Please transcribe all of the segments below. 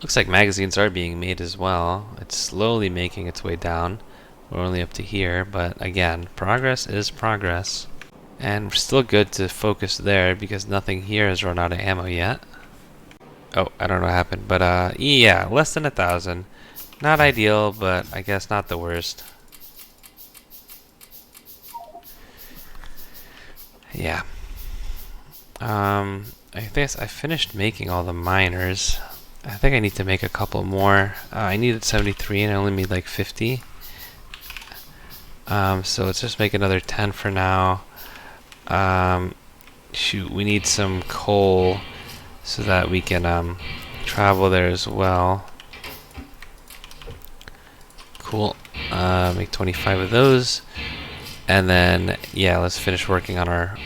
Looks like magazines are being made as well. It's slowly making its way down. We're only up to here, but again, progress is progress. And we're still good to focus there because nothing here has run out of ammo yet. Oh, I don't know what happened, but yeah, less than 1,000. Not ideal, but I guess not the worst. Yeah. I guess I finished making all the miners. I think I need to make a couple more. I needed 73 and I only made like 50. So let's just make another 10 for now. Shoot, we need some coal so that we can travel there as well. Cool. Make 25 of those, and then yeah, let's finish working on our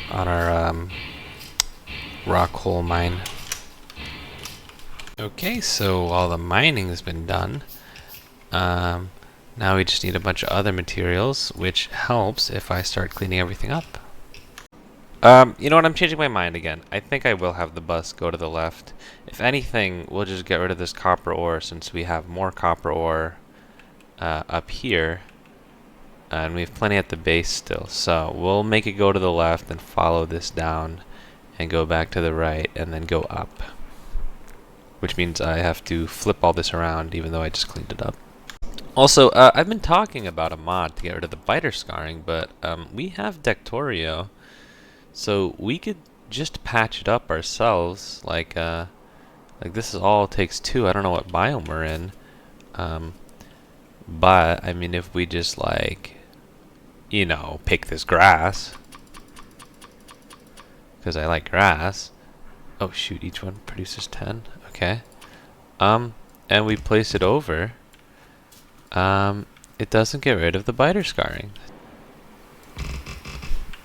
rock coal mine. Okay, so all the mining has been done. Now we just need a bunch of other materials, which helps if I start cleaning everything up. You know what? I'm changing my mind again. I think I will have the bus go to the left. If anything, we'll just get rid of this copper ore since we have more copper ore up here. And we have plenty at the base still. So we'll make it go to the left and follow this down and go back to the right and then go up. Which means I have to flip all this around even though I just cleaned it up. Also, I've been talking about a mod to get rid of the biter scarring, but we have Dectorio. So we could just patch it up ourselves, like this is all it takes two. I don't know what biome we're in, but I mean, if we just like, you know, pick this grass, because I like grass. Oh shoot, each one produces 10. Okay, and we place it over. It doesn't get rid of the biter scarring.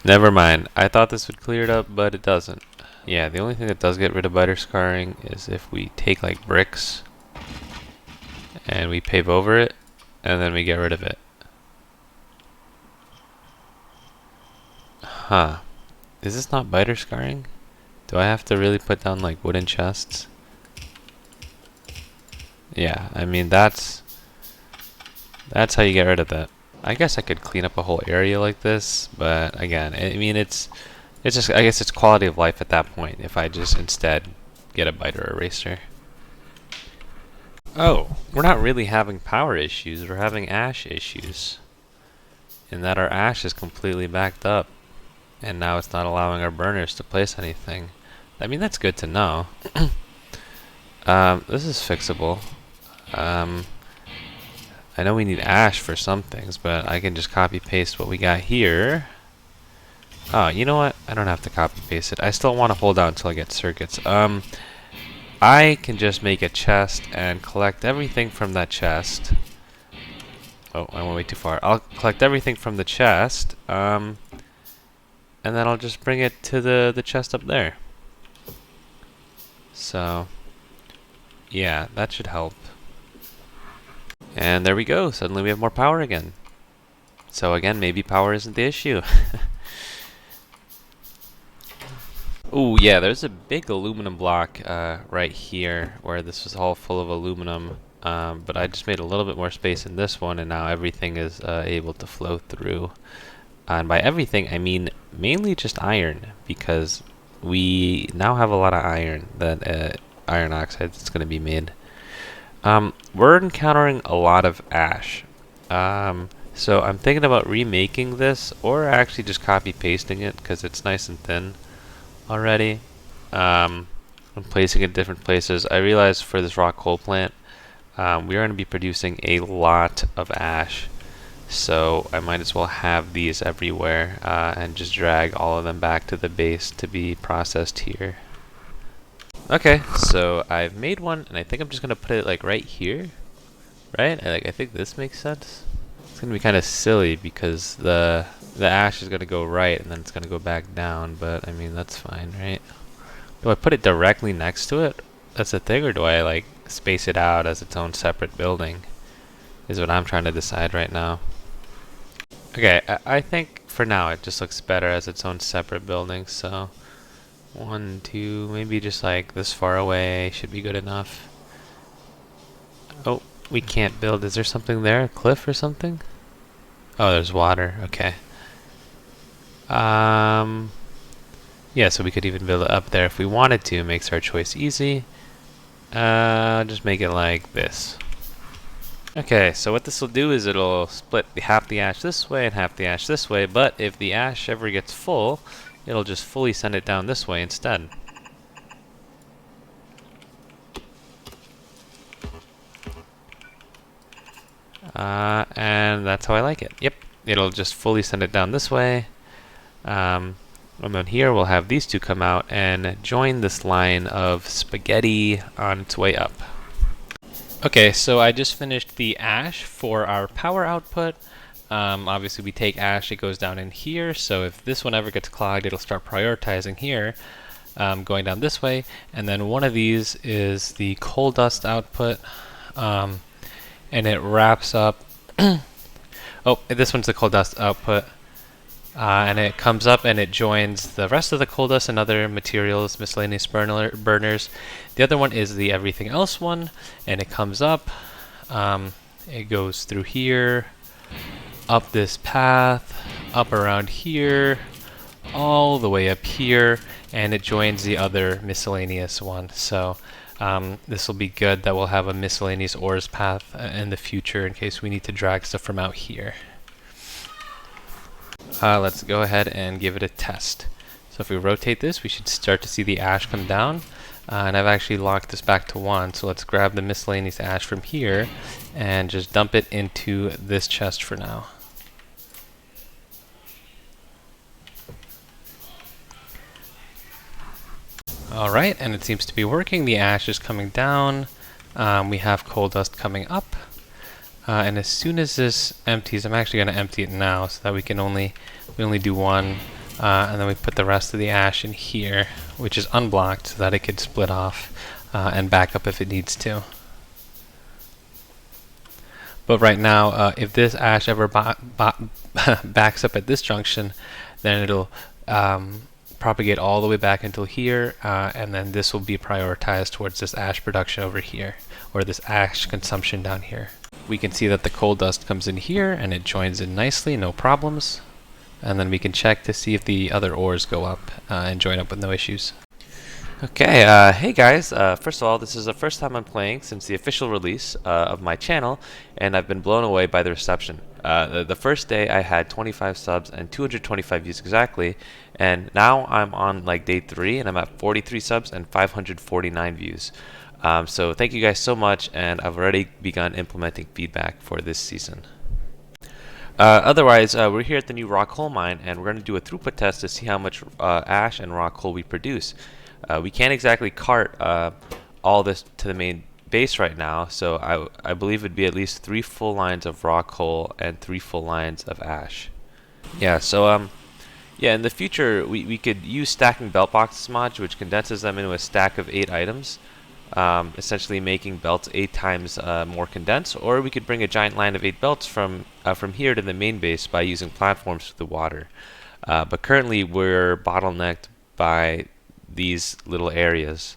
Never mind. I thought this would clear it up, but it doesn't. Yeah, the only thing that does get rid of biter scarring is if we take like bricks and we pave over it and then we get rid of it. Huh. Is this not biter scarring? Do I have to really put down like wooden chests? Yeah, I mean that's how you get rid of that. I guess I could clean up a whole area like this, but again, I mean it's just, I guess it's quality of life at that point if I just instead get a biter eraser. Oh, we're not really having power issues, we're having ash issues. In that our ash is completely backed up, and now it's not allowing our burners to place anything. I mean, that's good to know. This is fixable. I know we need ash for some things, but I can just copy paste what we got here. Oh, you know what? I don't have to copy paste it. I still want to hold out until I get circuits. I can just make a chest and collect everything from that chest. Oh, I went way too far. I'll collect everything from the chest, and then I'll just bring it to the chest up there. So, yeah, that should help. And there we go. Suddenly we have more power again. So again, maybe power isn't the issue. Ooh, yeah, there's a big aluminum block right here where this was all full of aluminum. But I just made a little bit more space in this one, and now everything is able to flow through. And by everything, I mean mainly just iron, because we now have a lot of iron that iron oxide is going to be made. We're encountering a lot of ash. So I'm thinking about remaking this, or actually just copy pasting it because it's nice and thin already. I'm placing it in different places. I realized for this rock coal plant, we are going to be producing a lot of ash. So I might as well have these everywhere and just drag all of them back to the base to be processed here. Okay, so I've made one, and I think I'm just gonna put it like right here, right? I think this makes sense. It's gonna be kind of silly because the ash is gonna go right, and then it's gonna go back down. But I mean that's fine, right? Do I put it directly next to it? That's the thing, or do I like space it out as its own separate building? Is what I'm trying to decide right now. Okay, I think for now it just looks better as its own separate building. So. 1, 2, maybe just like this far away should be good enough. Oh, we can't build. Is there something there? A cliff or something? Oh, there's water. Okay. Yeah, so we could even build it up there if we wanted to. Makes our choice easy. Just make it like this. Okay, so what this will do is it'll split half the ash this way and half the ash this way, but if the ash ever gets full, it'll just fully send it down this way instead. And that's how I like it. Yep, it'll just fully send it down this way. And then here we'll have these two come out and join this line of spaghetti on its way up. Okay, so I just finished the ash for our power output. Obviously we take ash, it goes down in here, so if this one ever gets clogged, it'll start prioritizing here, going down this way. And then one of these is the coal dust output, and it wraps up. Oh, this one's the coal dust output. And it comes up and it joins the rest of the coal dust and other materials, miscellaneous burners. The other one is the everything else one, and it comes up. It goes through here, up this path, up around here, all the way up here, and it joins the other miscellaneous one. So this will be good that we'll have a miscellaneous ores path in the future in case we need to drag stuff from out here. Let's go ahead and give it a test. So if we rotate this, we should start to see the ash come down. And I've actually locked this back to 1, so let's grab the miscellaneous ash from here and just dump it into this chest for now. Alright, and it seems to be working. The ash is coming down. We have coal dust coming up. And as soon as this empties, I'm actually going to empty it now so that we only do one, and then we put the rest of the ash in here, which is unblocked, so that it could split off and back up if it needs to. But right now, if this ash ever backs up at this junction, then it'll propagate all the way back until here, and then this will be prioritized towards this ash production over here, or this ash consumption down here. We can see that the coal dust comes in here and it joins in nicely, no problems. And then we can check to see if the other ores go up and join up with no issues. Okay, hey guys, first of all, this is the first time I'm playing since the official release of my channel, and I've been blown away by the reception. The first day I had 25 subs and 225 views exactly, and now I'm on like day 3 and I'm at 43 subs and 549 views. So thank you guys so much, and I've already begun implementing feedback for this season. Otherwise, we're here at the new rock coal mine, and we're going to do a throughput test to see how much ash and rock coal we produce. We can't exactly cart all this to the main base right now, so I believe it'd be at least 3 full lines of rock coal and 3 full lines of ash. Yeah, so yeah, in the future we could use stacking belt boxes mod, which condenses them into a stack of 8 items. Essentially making belts 8 times more condensed, or we could bring a giant line of 8 belts from here to the main base by using platforms through the water. But currently we're bottlenecked by these little areas.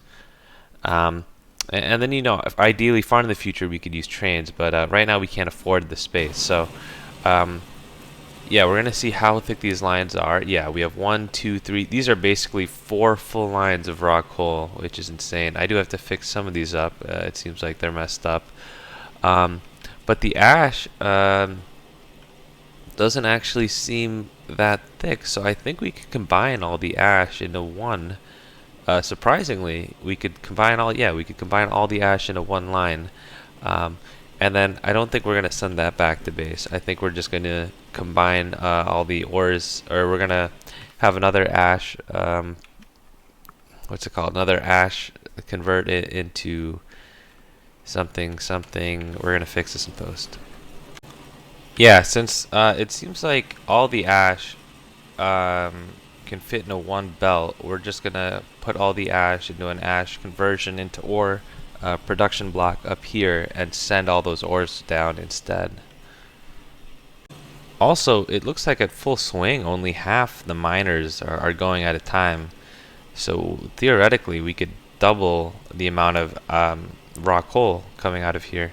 And then, you know, ideally far in the future we could use trains, but right now we can't afford the space. So yeah, we're gonna see how thick these lines are. Yeah, we have 1, 2, 3. These are basically 4 full lines of rock coal, which is insane. I do have to fix some of these up. It seems like they're messed up. But the ash doesn't actually seem that thick, so I think we could combine all the ash into one. Surprisingly, we could combine all. Yeah, we could combine all the ash into one line. And then I don't think we're going to send that back to base. I think we're just going to combine all the ores, or we're going to have another ash, what's it called? Another ash, convert it into something. We're going to fix this in post. Yeah, since it seems like all the ash can fit into one belt, we're just going to put all the ash into an ash conversion into ore production block up here and send all those ores down instead. Also, it looks like at full swing only half the miners are going at a time, so theoretically we could double the amount of raw coal coming out of here.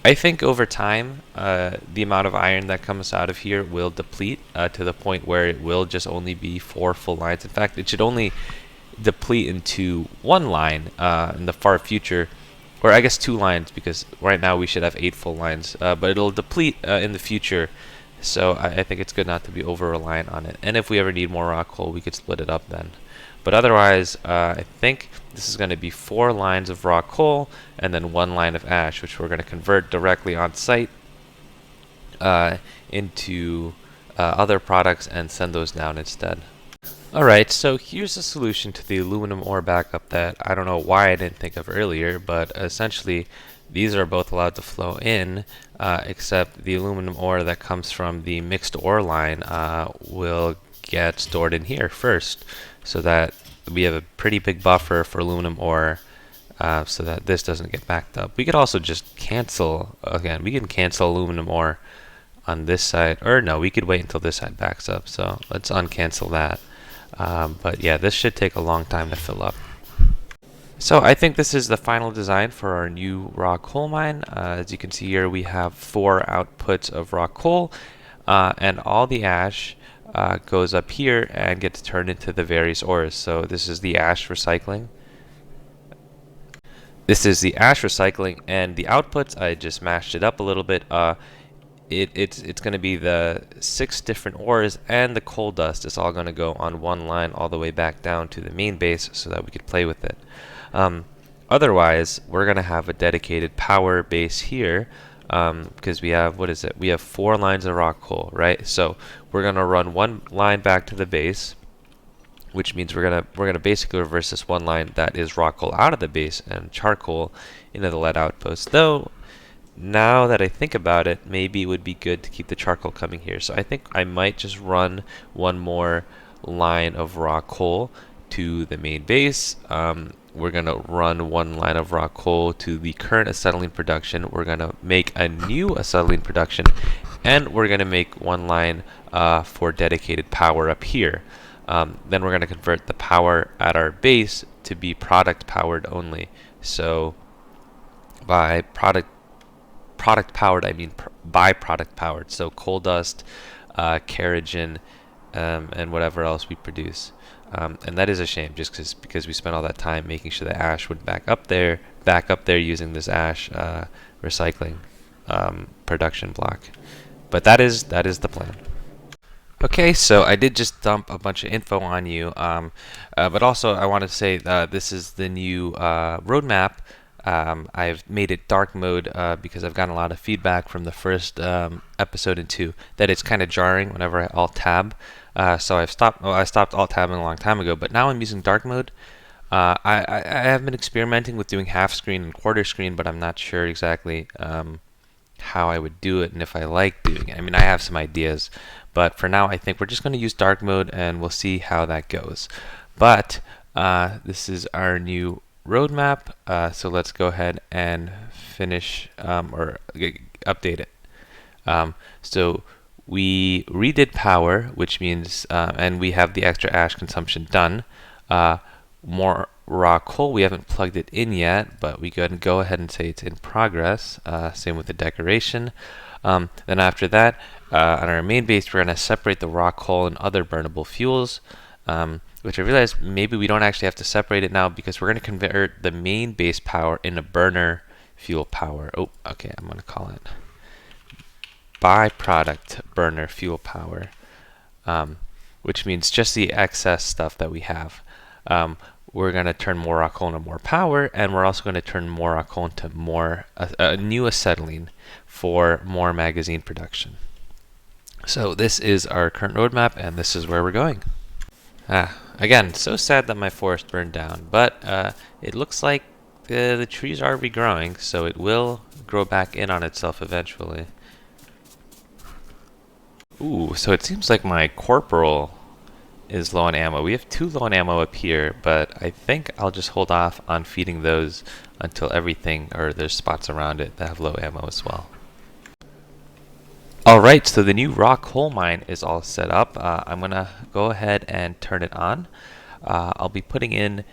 I think over time, the amount of iron that comes out of here will deplete to the point where it will just only be 4 full lines. In fact, it should only deplete into 1 line in the far future, or I guess 2 lines, because right now we should have 8 full lines, but it'll deplete in the future. So I think it's good not to be over-reliant on it. And if we ever need more rock coal, we could split it up then. But otherwise, I think this is going to be 4 lines of raw coal and then 1 line of ash, which we're going to convert directly on site into other products and send those down instead. Alright, so here's a solution to the aluminum ore backup that I don't know why I didn't think of earlier, but essentially these are both allowed to flow in, except the aluminum ore that comes from the mixed ore line will get stored in here first, so that we have a pretty big buffer for aluminum ore, so that this doesn't get backed up. We could also just cancel, again, we can cancel aluminum ore on this side, or no, we could wait until this side backs up, so let's uncancel that. But yeah, this should take a long time to fill up. So I think this is the final design for our new raw coal mine. As you can see here, we have 4 outputs of raw coal, and all the ash goes up here and gets turned into the various ores. So this is the ash recycling. This is the ash recycling, and the outputs, I just mashed it up a little bit. It's going to be the 6 different ores and the coal dust. It's all going to go on 1 line all the way back down to the main base so that we could play with it. Otherwise, we're going to have a dedicated power base here. Because we have, what is it? We have 4 lines of raw coal, right? So we're gonna run 1 line back to the base, which means we're gonna basically reverse this 1 line that is raw coal out of the base and charcoal into the lead outpost. Though now that I think about it, maybe it would be good to keep the charcoal coming here. So I think I might just run 1 more line of raw coal to the main base. We're going to run 1 line of raw coal to the current acetylene production. We're going to make a new acetylene production, and we're going to make 1 line for dedicated power up here. Then we're going to convert the power at our base to be product powered only. So by product powered, I mean byproduct powered. So coal dust, kerogen, and whatever else we produce. And that is a shame, just because we spent all that time making sure the ash would back up there using this ash recycling production block. But that is the plan. Okay, so I did just dump a bunch of info on you, but also I want to say this is the new roadmap. I've made it dark mode because I've gotten a lot of feedback from the first episode and 2 that it's kind of jarring whenever I alt-tab. So I stopped alt-tabbing a long time ago, but now I'm using dark mode. I have been experimenting with doing half screen and quarter screen, but I'm not sure exactly how I would do it and if I like doing it. I mean, I have some ideas, but for now I think we're just going to use dark mode and we'll see how that goes. But this is our new roadmap, so let's go ahead and finish or update it. So we redid power, which means, and we have the extra ash consumption done. More raw coal, we haven't plugged it in yet, but we can go ahead and say it's in progress. Same with the decoration. Then after that, on our main base, we're going to separate the raw coal and other burnable fuels, which I realized maybe we don't actually have to separate it now because we're going to convert the main base power into burner fuel power. Oh, okay, I'm going to call it byproduct burner fuel power, which means just the excess stuff that we have. We're going to turn more raw coal into more power, and we're also going to turn more raw coal into more new acetylene for more magazine production. So this is our current roadmap, and this is where we're going. Again, so sad that my forest burned down, but it looks like the trees are regrowing, so it will grow back in on itself eventually. Ooh, so it seems like my corporal is low on ammo. We have 2 low on ammo up here, but I think I'll just hold off on feeding those until everything, or there's spots around it that have low ammo as well. Alright, so the new raw coal mine is all set up. I'm going to go ahead and turn it on. I'll be putting in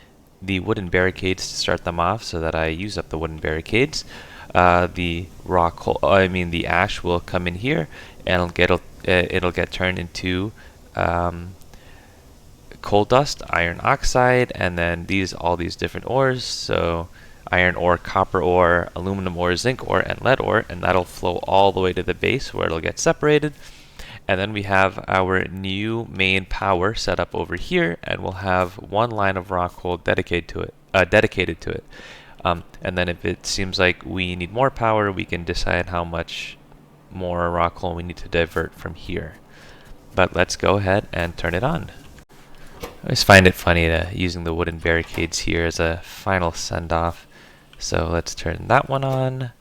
the wooden barricades to start them off so that I use up the wooden barricades. the the ash will come in here, and it'll get turned into coal dust, iron oxide, and then all these different ores. So iron ore, copper ore, aluminum ore, zinc ore, and lead ore, and that'll flow all the way to the base where it'll get separated. And then we have our new main power set up over here, and we'll have one line of rock coal dedicated to it. And then if it seems like we need more power, we can decide how much more rock coal we need to divert from here. But let's go ahead and turn it on. I always find it funny using the wooden barricades here as a final send-off. So let's turn that one on,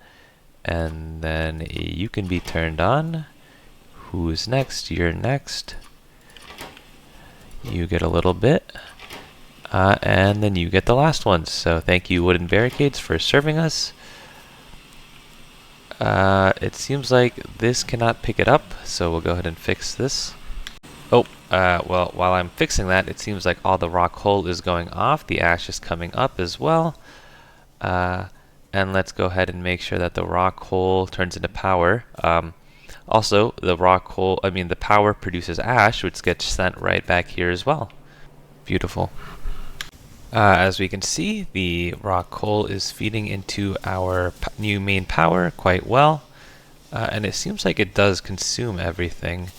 and then you can be turned on. Who's next? You're next. You get a little bit. And then you get the last one. So thank you, wooden barricades, for serving us. It seems like this cannot pick it up, so we'll go ahead and fix this. Oh, well, while I'm fixing that, it seems like all the rock coal is going off. The ash is coming up as well. And let's go ahead and make sure that the rock coal turns into power. Also, the power produces ash, which gets sent right back here as well. Beautiful. As we can see, the rock coal is feeding into our new main power quite well. And it seems like it does consume everything.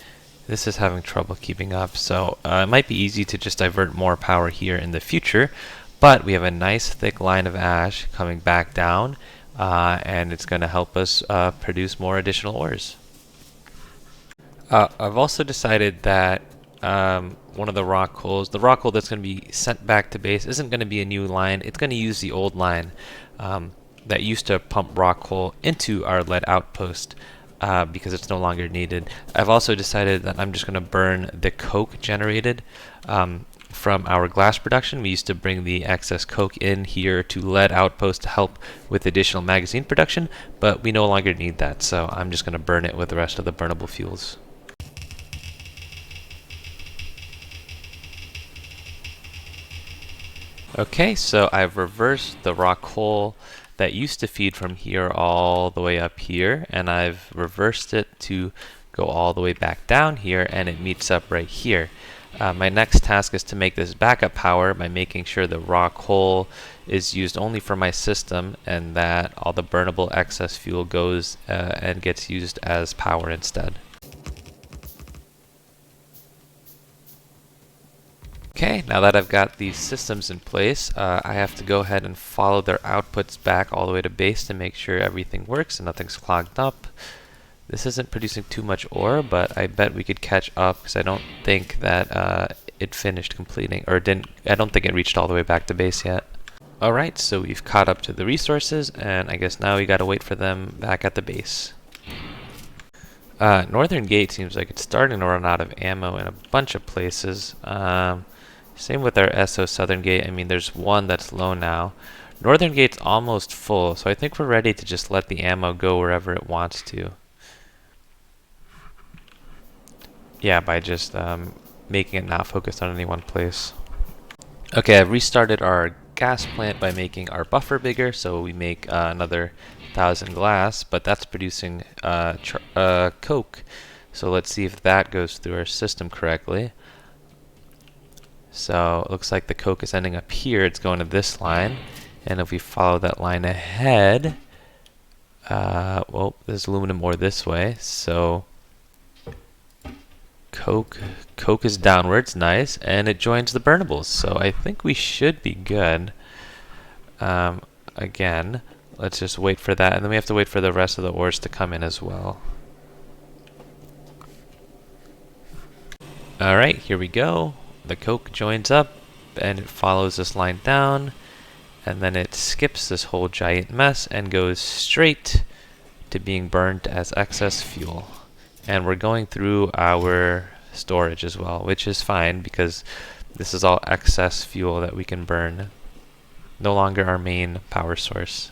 This is having trouble keeping up, so it might be easy to just divert more power here in the future. But we have a nice thick line of ash coming back down, and it's going to help us produce more additional ores. I've also decided that one of the rock coal that's going to be sent back to base isn't going to be a new line. It's going to use the old line that used to pump rock coal into our lead outpost because it's no longer needed. I've also decided that I'm just going to burn the coke generated from our glass production. We used to bring the excess coke in here to lead outpost to help with additional magazine production, but we no longer need that, so I'm just going to burn it with the rest of the burnable fuels. Okay, so I've reversed the rock coal that used to feed from here all the way up here, and I've reversed it to go all the way back down here, and it meets up right here. My next task is to make this backup power by making sure the rock coal is used only for my system, and that all the burnable excess fuel goes and gets used as power instead. Okay, now that I've got these systems in place, I have to go ahead and follow their outputs back all the way to base to make sure everything works and nothing's clogged up. This isn't producing too much ore, but I bet we could catch up because I don't think that it finished completing, or I don't think it reached all the way back to base yet. Alright, so we've caught up to the resources, and I guess now we gotta wait for them back at the base. Northern Gate seems like it's starting to run out of ammo in a bunch of places. Same with our SO Southern Gate. I mean, there's one that's low now. Northern Gate's almost full, so I think we're ready to just let the ammo go wherever it wants to. Yeah, by just making it not focused on any one place. Okay, I've restarted our gas plant by making our buffer bigger, so we make another 1,000 glass, but that's producing coke. So let's see if that goes through our system correctly. So it looks like the coke is ending up here. It's going to this line, and if we follow that line ahead, well, there's aluminum ore this way, so coke is downwards, nice, and it joins the burnables, so I think we should be good. Again, let's just wait for that, and then we have to wait for the rest of the ores to come in as well. Alright, here we go. The coke joins up, and it follows this line down, and then it skips this whole giant mess and goes straight to being burned as excess fuel. And we're going through our storage as well, which is fine because this is all excess fuel that we can burn. No longer our main power source.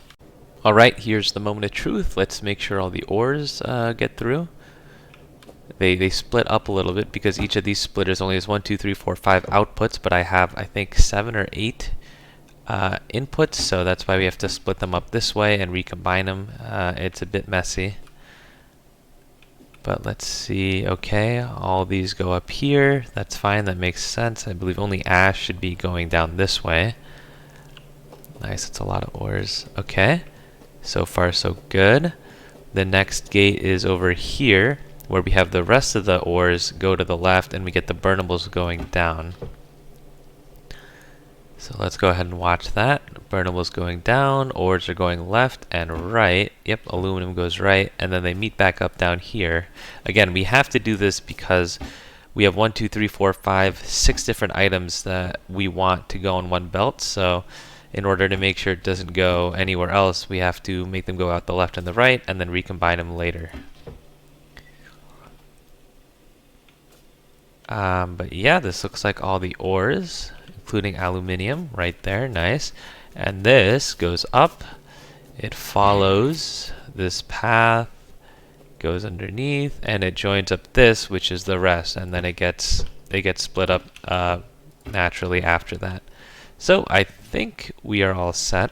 Alright, here's the moment of truth. Let's make sure all the ores get through. They split up a little bit because each of these splitters only has 1, 2, 3, 4, 5 outputs, but I have, I think, 7 or 8 inputs, so that's why we have to split them up this way and recombine them. It's a bit messy. But let's see, okay, all these go up here. That's fine, that makes sense. I believe only ash should be going down this way. Nice, that's a lot of ores. Okay, so far so good. The next gate is over here, where we have the rest of the ores go to the left and we get the burnables going down. So let's go ahead and watch that. Burnables going down, ores are going left and right. Yep, aluminum goes right, and then they meet back up down here. Again, we have to do this because we have 1, 2, 3, 4, 5, 6 different items that we want to go on one belt. So in order to make sure it doesn't go anywhere else, we have to make them go out the left and the right and then recombine them later. But yeah, this looks like all the ores, including aluminium right there. Nice. And this goes up, it follows this path, goes underneath, and it joins up this, which is the rest, and then it gets split up naturally after that. So I think we are all set.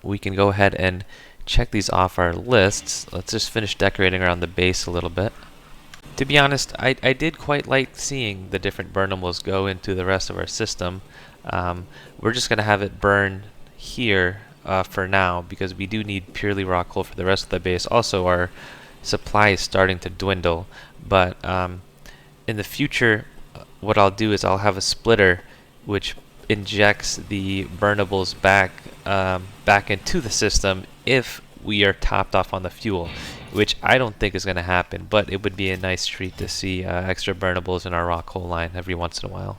We can go ahead and check these off our lists. Let's just finish decorating around the base a little bit. To be honest, I did quite like seeing the different burnables go into the rest of our system. We're just going to have it burn here for now because we do need purely raw coal for the rest of the base. Also, our supply is starting to dwindle, but in the future, what I'll do is I'll have a splitter which injects the burnables back into the system if we are topped off on the fuel, which I don't think is going to happen, but it would be a nice treat to see extra burnables in our raw coal line every once in a while.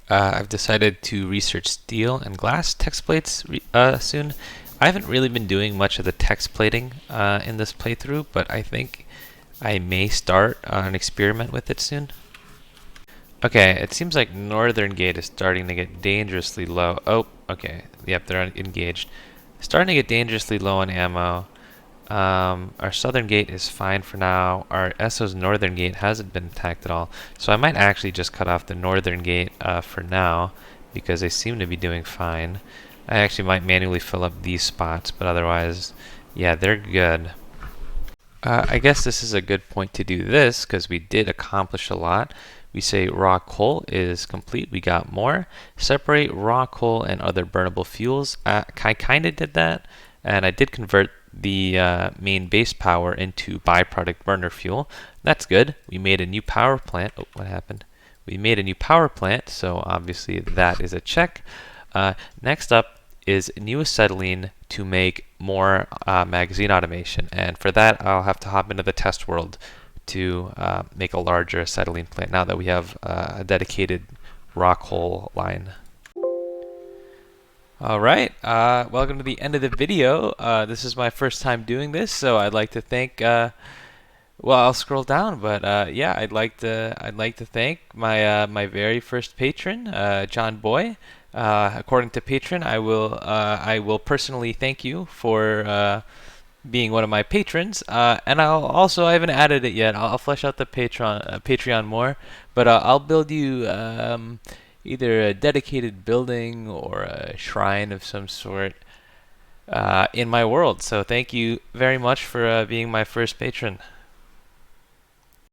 I've decided to research steel and glass text plates soon. I haven't really been doing much of the text plating in this playthrough, but I think I may start an experiment with it soon. Okay, it seems like northern gate is starting to get dangerously low. Oh, okay. Yep, they're engaged. Starting to get dangerously low on ammo. Our southern gate is fine for now. Our SO's northern gate hasn't been attacked at all. So I might actually just cut off the northern gate for now because they seem to be doing fine. I actually might manually fill up these spots, but otherwise, yeah, they're good. I guess this is a good point to do this because we did accomplish a lot. We say raw coal is complete. We got more. Separate raw coal and other burnable fuels. I kind of did that, and I did convert the main base power into byproduct burner fuel. That's good. We made a new power plant. Oh, what happened? We made a new power plant, so obviously that is a check. Next up is new acetylene to make more magazine automation, and for that I'll have to hop into the test world to make a larger acetylene plant now that we have a dedicated raw coal line. Alright, welcome to the end of the video. This is my first time doing this, so I'd like to thank, well, I'll scroll down, but yeah, I'd like to thank my very first patron, John Boy. According to Patron, I will personally thank you for being one of my patrons, and I haven't added it yet. I'll flesh out the Patreon more, but I'll build you either a dedicated building or a shrine of some sort in my world. So thank you very much for being my first patron.